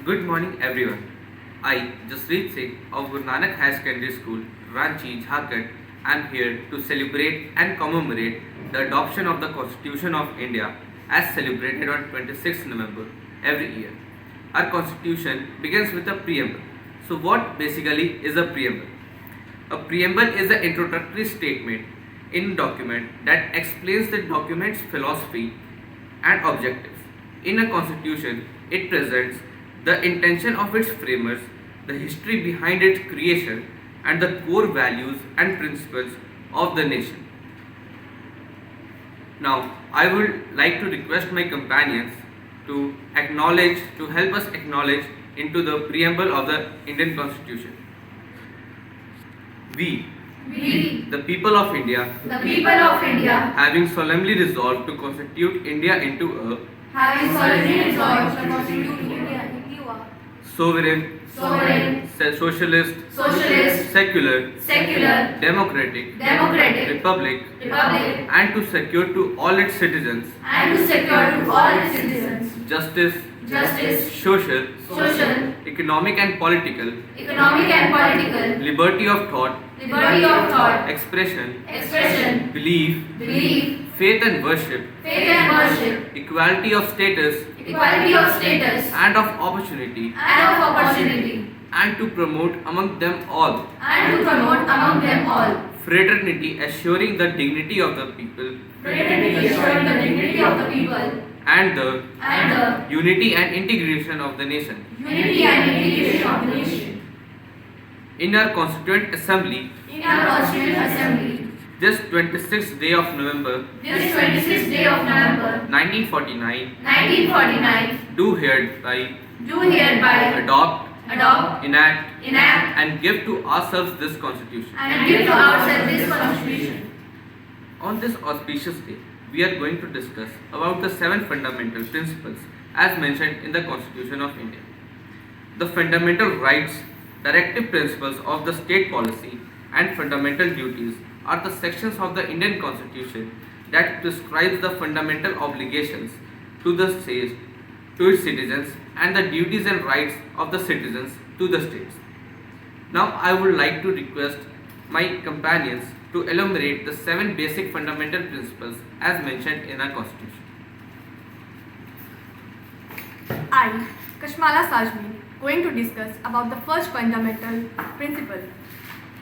Good morning everyone. I, Jaspreet Singh of Guru Nanak High Secondary School, Ranchi, Jharkhand, am here to celebrate and commemorate the adoption of the Constitution of India as celebrated on 26th November every year. Our Constitution begins with a preamble. So what basically is a preamble? A preamble is an introductory statement in a document that explains the document's philosophy and objectives. In a constitution, it presents the intention of its framers, the history behind its creation, and the core values and principles of the nation. Now, I would like to request my companions to help us acknowledge into the preamble of the Indian Constitution. We, the people of India, having solemnly resolved to constitute India into a sovereign, socialist, secular, democratic, republic, and to secure to all its citizens justice, social, economic and political, liberty of thought, expression, belief, faith and worship, equality of status and of opportunity, and to promote among them all fraternity, assuring the dignity of the people and the unity and integration of the nation. In our Constituent Assembly, this 26th day of November 1949, do hereby adopt, enact, and give to ourselves this Constitution. On this auspicious day, we are going to discuss about the 7 fundamental principles as mentioned in the Constitution of India. The fundamental rights, directive principles of the state policy, and fundamental duties are the sections of the Indian Constitution that prescribes the fundamental obligations to the state, to its citizens, and the duties and rights of the citizens to the states. Now I would like to request my companions to enumerate the 7 basic fundamental principles as mentioned in our Constitution. I, Kashmala Sajmi, going to discuss about the first fundamental principle,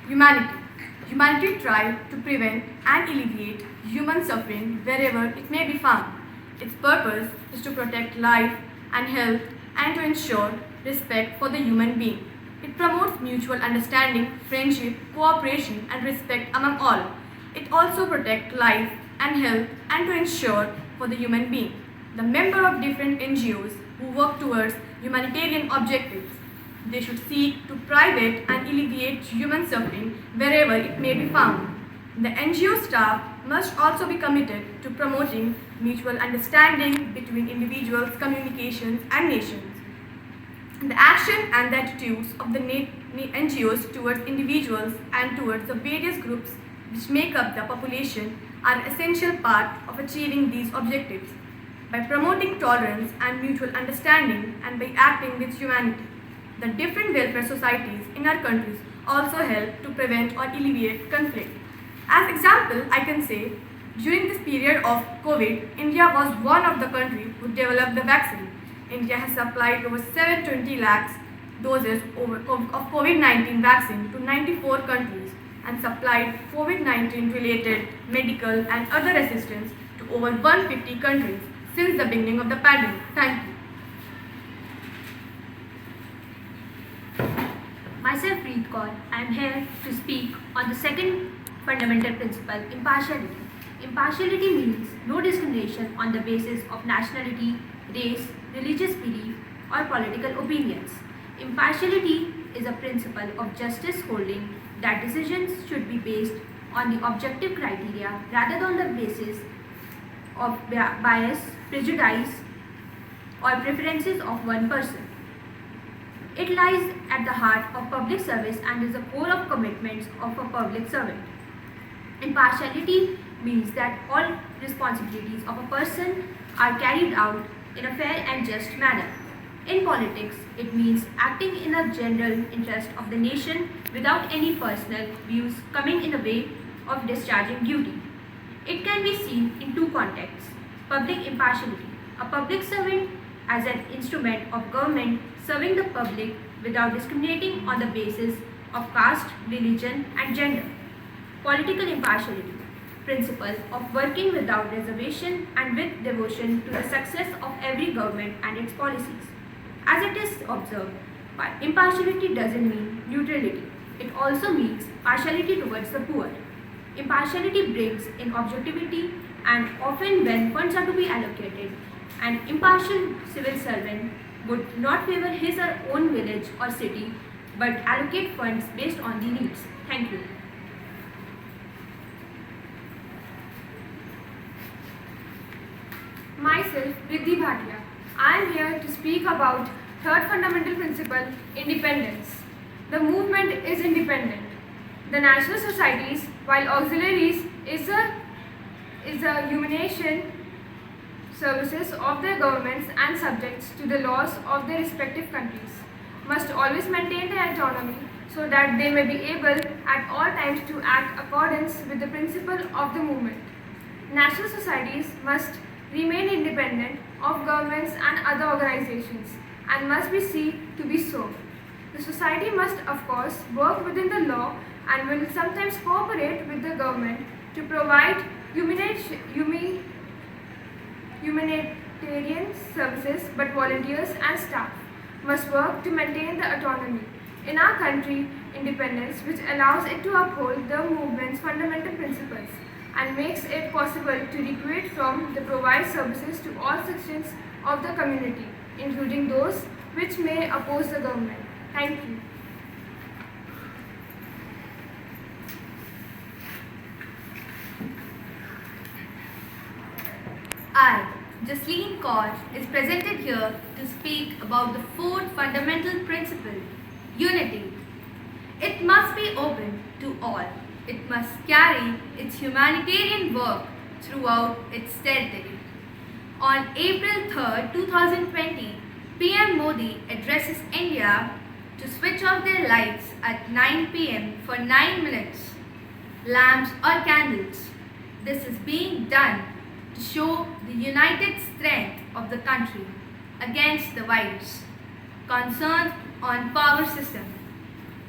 humanity. Humanity tries to prevent and alleviate human suffering wherever it may be found. Its purpose is to protect life and health and to ensure respect for the human being. It promotes mutual understanding, friendship, cooperation and respect among all. It also protects life and health and to ensure for the human being. The member of different NGOs who work towards humanitarian objectives. They should seek to prevent and alleviate human suffering wherever it may be found. The NGO staff must also be committed to promoting mutual understanding between individuals, communications and nations. The action and the attitudes of the NGOs towards individuals and towards the various groups which make up the population are an essential part of achieving these objectives. By promoting tolerance and mutual understanding and by acting with humanity, the different welfare societies in our countries also help to prevent or alleviate conflict. As example, I can say, during this period of COVID, India was one of the countries who developed the vaccine. India has supplied over 720 lakhs doses of COVID-19 vaccine to 94 countries and supplied COVID-19 related medical and other assistance to over 150 countries since the beginning of the pandemic. Thank you. Myself, Preet Kaur, I am here to speak on the second fundamental principle, impartiality. Impartiality means no discrimination on the basis of nationality, race, religious belief, or political opinions. Impartiality is a principle of justice holding that decisions should be based on the objective criteria rather than the basis of bias, prejudice, or preferences of one person. It lies at the heart of public service and is the core of commitments of a public servant. Impartiality means that all responsibilities of a person are carried out in a fair and just manner. In politics, it means acting in the general interest of the nation without any personal views coming in the way of discharging duty. It can be seen in two contexts: public impartiality, a public servant as an instrument of government serving the public without discriminating on the basis of caste, religion, and gender. Political impartiality, principle of working without reservation and with devotion to the success of every government and its policies. As it is observed, impartiality doesn't mean neutrality. It also means partiality towards the poor. Impartiality brings in objectivity, and often when funds are to be allocated, an impartial civil servant would not favor his or own village or city but allocate funds based on the needs. Thank you. Myself, Riddhi Bhatia. I am here to speak about third fundamental principle, independence. The movement is independent. The national societies, while auxiliaries, is a humanitarian services of their governments and subjects to the laws of their respective countries, must always maintain their autonomy so that they may be able at all times to act accordance with the principle of the movement. National societies must remain independent of governments and other organizations and must be seen to be so. The society must of course work within the law and will sometimes cooperate with the government to provide humanitarian services, but volunteers and staff must work to maintain the autonomy in our country, independence, which allows it to uphold the movement's fundamental principles and makes it possible to recruit from the provide services to all sections of the community, including those which may oppose the government. Thank you. I, Jasleen Kaur, is presented here to speak about the fourth fundamental principle, unity. It must be open to all. It must carry its humanitarian work throughout its territory. On April 3, 2020, PM Modi addresses India to switch off their lights at 9 pm for 9 minutes, lamps or candles. This is being done to show the united strength of the country against the virus. Concerned on power system.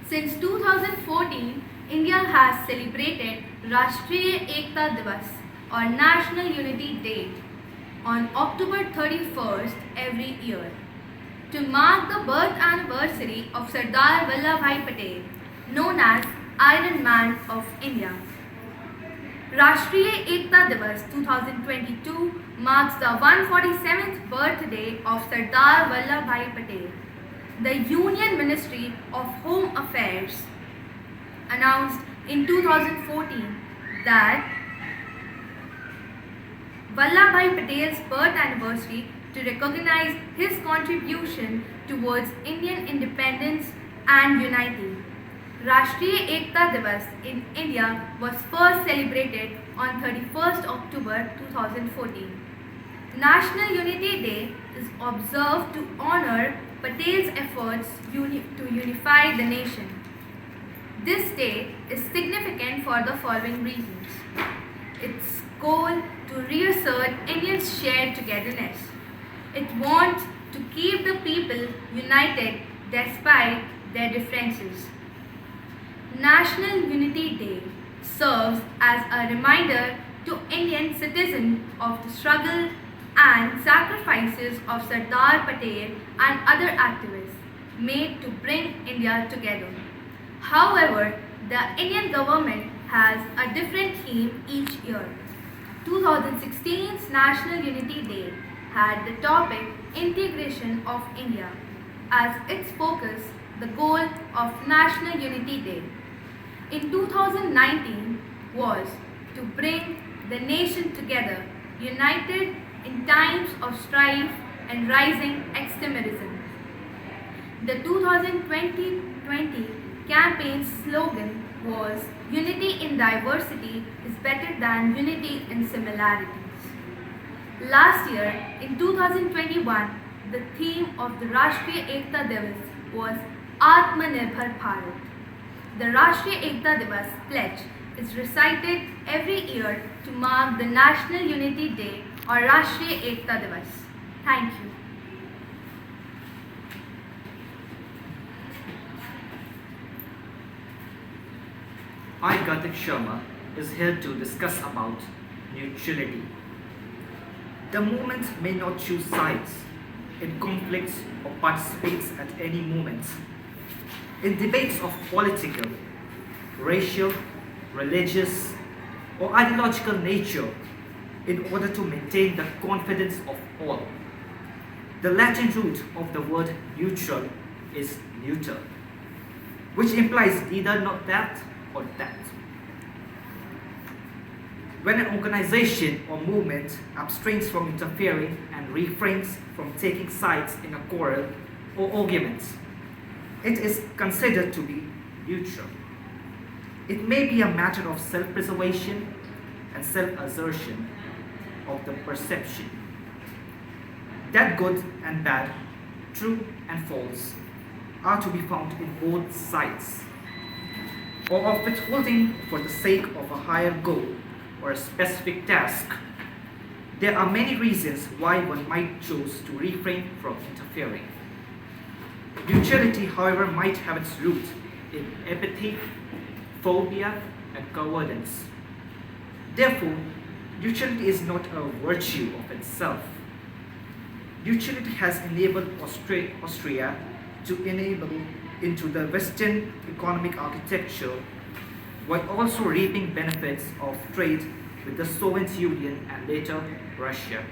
Since 2014, India has celebrated Rashtriya Ekta Divas or National Unity Day on October 31st every year to mark the birth anniversary of Sardar Vallabhbhai Patel, known as Iron Man of India. Rashtriya Ekta Divas 2022 marks the 147th birthday of Sardar Vallabhbhai Patel. The Union Ministry of Home Affairs announced in 2014 that Vallabhbhai Patel's birth anniversary to recognize his contribution towards Indian independence and unity. Rashtriya Ekta Divas in India was first celebrated on 31st October 2014. National Unity Day is observed to honor Patel's efforts to unify the nation. This day is significant for the following reasons. Its goal to reassert Indians' shared togetherness. It wants to keep the people united despite their differences. National Unity Day serves as a reminder to Indian citizens of the struggle and sacrifices of Sardar Patel and other activists made to bring India together. However, the Indian government has a different theme each year. 2016's National Unity Day had the topic Integration of India as its focus, the goal of National Unity Day. In 2019 was to bring the nation together, united in times of strife and rising extremism. The 2020 campaign's slogan was Unity in diversity is better than unity in similarities. Last year, in 2021, the theme of the Rashtriya Ekta Divas was Atmanirbhar Bharat. The Rashtriya Ekta Divas pledge is recited every year to mark the National Unity Day or Rashtriya Ekta Divas. Thank you. I, Kartik Sharma, is here to discuss about neutrality. The movement may not choose sides, it conflicts or participates at any moment in debates of political, racial, religious, or ideological nature in order to maintain the confidence of all. The Latin root of the word neutral is neuter, which implies neither not that or that. When an organization or movement abstains from interfering and refrains from taking sides in a quarrel or argument, it is considered to be neutral. It may be a matter of self-preservation and self-assertion of the perception that good and bad, true and false, are to be found in both sides, or of withholding for the sake of a higher goal or a specific task. There are many reasons why one might choose to refrain from interfering. Neutrality, however, might have its root in apathy, phobia, and cowardice. Therefore, neutrality is not a virtue of itself. Neutrality has enabled Austria to enable into the Western economic architecture while also reaping benefits of trade with the Soviet Union and later Russia.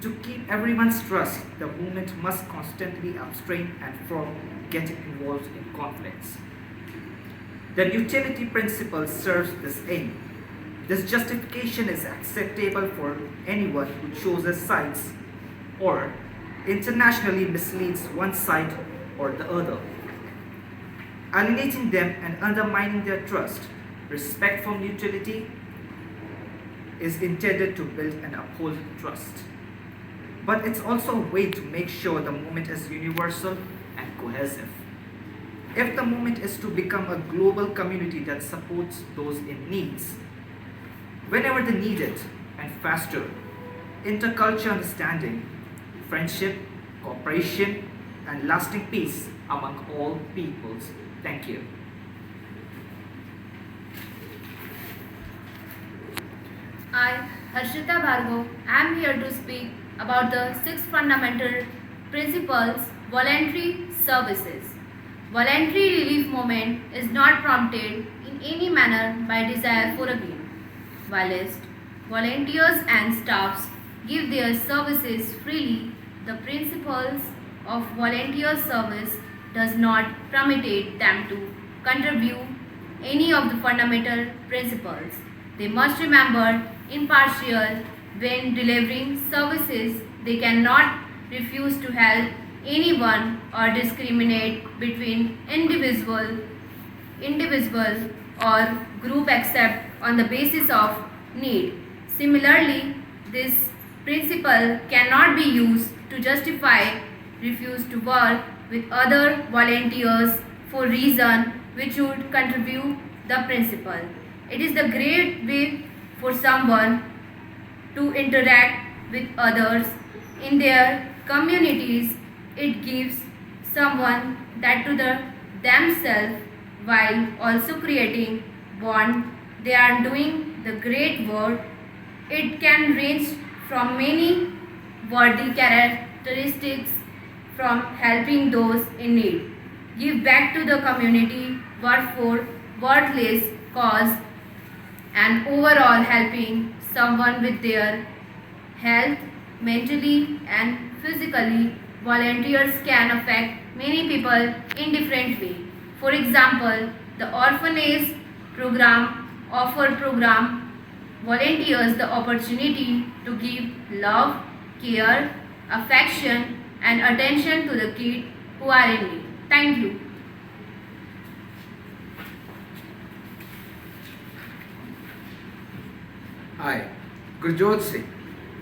To keep everyone's trust, the movement must constantly abstain and from getting involved in conflicts. The neutrality principle serves this aim. This justification is acceptable for anyone who chooses sides or internationally misleads one side or the other, alienating them and undermining their trust. Respect for neutrality is intended to build and uphold trust. But it's also a way to make sure the movement is universal and cohesive. If the movement is to become a global community that supports those in needs, whenever they need it and faster, intercultural understanding, friendship, cooperation, and lasting peace among all peoples. Thank you. I, Harshita Bhargav, am here to speak about the 6 fundamental principles voluntary services. Voluntary relief movement is not prompted in any manner by desire for a gain. Whilst volunteers and staffs give their services freely, the principles of volunteer service does not permit them to contribute any of the fundamental principles. They must remember impartial when delivering services. They cannot refuse to help anyone or discriminate between individual or group except on the basis of need. Similarly, this principle cannot be used to justify refuse to work with other volunteers for reason which would contribute the principle. It is the great way for someone to interact with others in their communities. It gives someone that to themselves while also creating bond. They are doing the great work. It can range from many worthy characteristics, from helping those in need, give back to the community, work for worthless cause, and overall helping someone with their health, mentally and physically. Volunteers can affect many people in different ways. For example, the orphanage program volunteers the opportunity to give love, care, affection, and attention to the kids who are in need. Thank you. I, Gurjot Singh,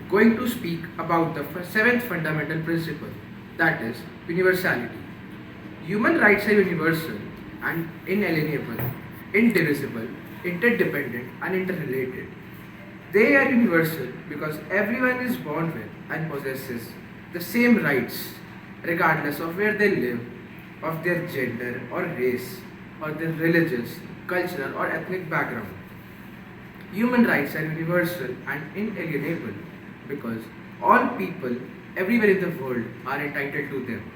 going to speak about the seventh fundamental principle, that is universality. Human rights are universal and inalienable, indivisible, interdependent, and interrelated. They are universal because everyone is born with and possesses the same rights, regardless of where they live, of their gender or race, or their religious, cultural, or ethnic background. Human rights are universal and inalienable because all people everywhere in the world are entitled to them.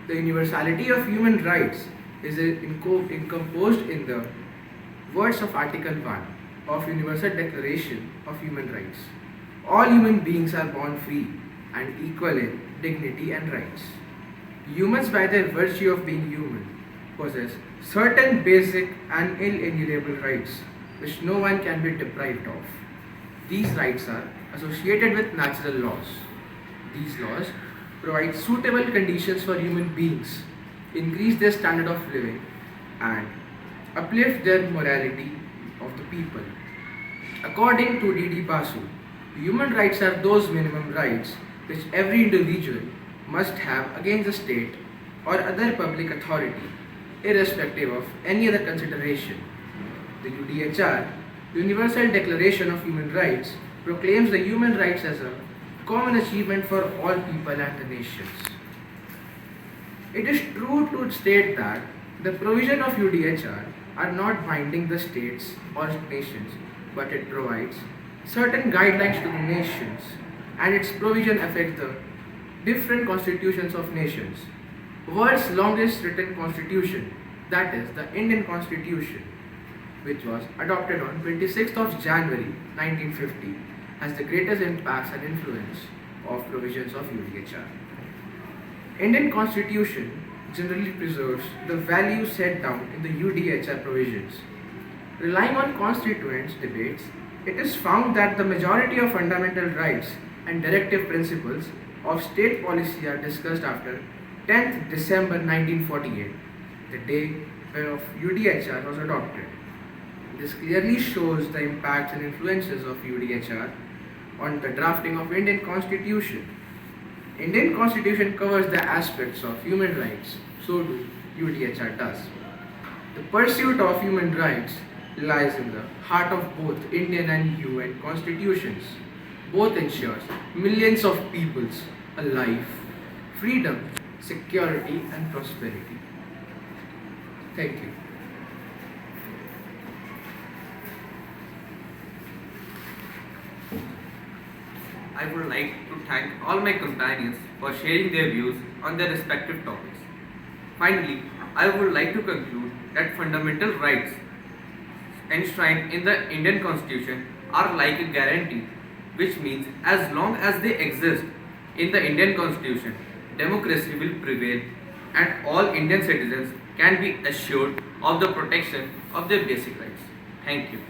The universality of human rights is encomposed in the words of Article 1 of Universal Declaration of Human Rights. All human beings are born free and equal in dignity and rights. Humans, by their virtue of being human, possess certain basic and inalienable rights which no one can be deprived of. These rights are associated with natural laws. These laws provide suitable conditions for human beings, increase their standard of living, and uplift their morality of the people. According to D.D. Basu, human rights are those minimum rights which every individual must have against the state or other public authority, irrespective of any other consideration. The UDHR, Universal Declaration of Human Rights, proclaims the human rights as a common achievement for all people and the nations. It is true to state that the provision of UDHR are not binding the states or nations, but it provides certain guidelines to the nations, and its provision affects the different constitutions of nations. World's longest written constitution, that is the Indian Constitution, which was adopted on 26th of January 1950, has the greatest impacts and influence of provisions of UDHR. Indian Constitution generally preserves the values set down in the UDHR provisions. Relying on constituents debates, it is found that the majority of fundamental rights and directive principles of state policy are discussed after 10th December 1948, the day when UDHR was adopted. This clearly shows the impacts and influences of UDHR on the drafting of Indian Constitution. Indian Constitution covers the aspects of human rights, so do UDHR does. The pursuit of human rights lies in the heart of both Indian and UN constitutions. Both ensures millions of peoples a life, freedom, security, and prosperity. Thank you. I would like to thank all my companions for sharing their views on their respective topics. Finally, I would like to conclude that fundamental rights enshrined in the Indian Constitution are like a guarantee, which means as long as they exist in the Indian Constitution, democracy will prevail and all Indian citizens can be assured of the protection of their basic rights. Thank you.